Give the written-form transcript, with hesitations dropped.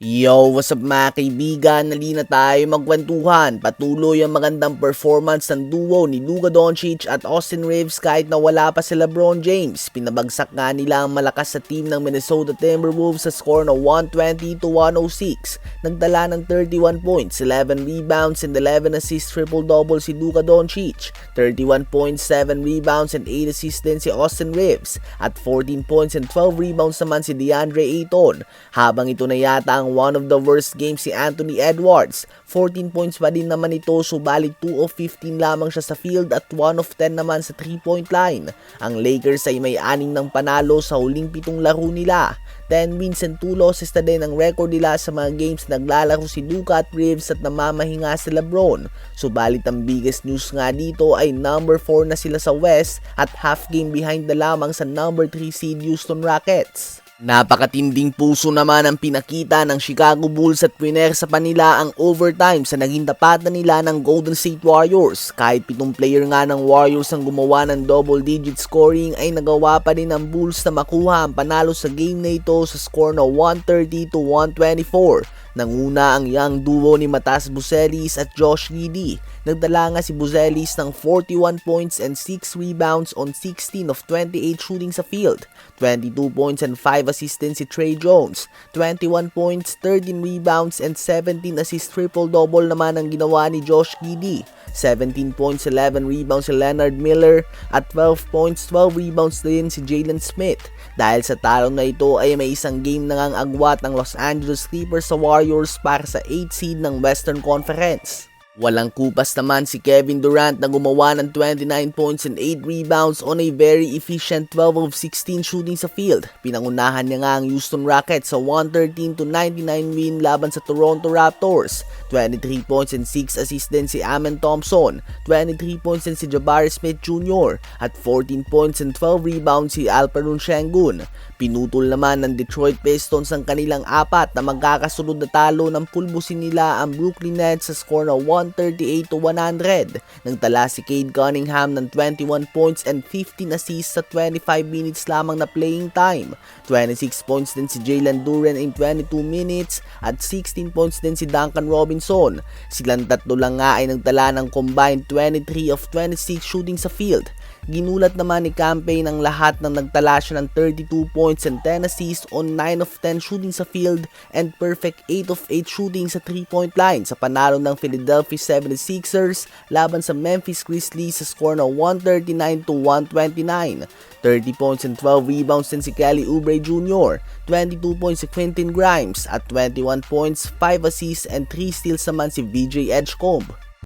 Yo, what's up mga kaibigan? Nalina tayo magkwentuhan. Patuloy ang magandang performance ng duo ni Luka Doncic at Austin Reeves kahit na wala pa si LeBron James. Pinabagsak nga nila ang malakas sa team ng Minnesota Timberwolves sa score na 120-106. Nagdala ng 31 points, 11 rebounds and 11 assists, triple-double si Luka Doncic. 31 points, 7 rebounds and 8 assists din si Austin Reeves. At 14 points and 12 rebounds naman si DeAndre Ayton. Habang ito na yata ang one of the worst games si Anthony Edwards. 14 points pa din naman ito, subalit 2 of 15 lamang siya sa field at 1 of 10 naman sa 3-point line. Ang Lakers ay may 6 ng panalo sa huling 7 laro nila. 10 wins and 2 losses na din ang record nila sa mga games naglalaro si Luka at Reeves at namamahinga si LeBron. Subalit ang biggest news nga dito ay number 4 na sila sa West at half game behind na lamang sa number 3 seed Houston Rockets. Napakatinding puso naman ang pinakita ng Chicago Bulls at winersa pa nila ang overtime sa naging tapatan nila ng Golden State Warriors. Kahit 7 player nga ng Warriors ang gumawa ng double-digit scoring ay nagawa pa din ng Bulls na makuha ang panalo sa game na ito sa score na 130-124. Nanguna ang young duo ni Matas Buzelis at Josh Giddey. Nagdala nga si Buzelis ng 41 points and 6 rebounds on 16 of 28 shooting sa field. 22 points and 5 assists din si Trey Jones. 21 points, 13 rebounds and 17 assists, triple-double naman ang ginawa ni Josh Giddey. 17 points, 11 rebounds si Leonard Miller at 12 points, 12 rebounds din si Jalen Smith. Dahil sa talo na ito ay may isang game na ngang agwat ng Los Angeles Clippers sa Warriors para sa 8 seed ng Western Conference. Walang kupas naman si Kevin Durant na gumawa ng 29 points and 8 rebounds on a very efficient 12 of 16 shooting sa field. Pinangunahan niya nga ang Houston Rockets sa 113-99 win laban sa Toronto Raptors. 23 points and 6 assists din si Amen Thompson. 23 points din si Jabari Smith Jr. at 14 points and 12 rebounds si Alperen Sengun. Pinutol naman ng Detroit Pistons ang kanilang 4 na magkakasunod na talo nang pulbusin nila ang Brooklyn Nets sa score na 138-100. Nagtala si Cade Cunningham ng 21 points and 15 assists sa 25 minutes lamang na playing time. 26 points din si Jalen Duren in 22 minutes at 16 points din si Duncan Robinson. Silang tatlo lang nga ay nagtala ng combined 23 of 26 shooting sa field. Ginulat naman ni Campaign ang lahat ng nagtala siya ng 32 points and 10 assists on 9 of 10 shooting sa field and perfect 8 of 8 shooting sa 3-point line sa panalo ng Philadelphia 76ers laban sa Memphis Grizzlies sa score na 139-129. 30 points and 12 rebounds din si Kelly Oubre Jr., 22 points si Quentin Grimes at 21 points, 5 assists and 3 steals naman si VJ Edgecombe.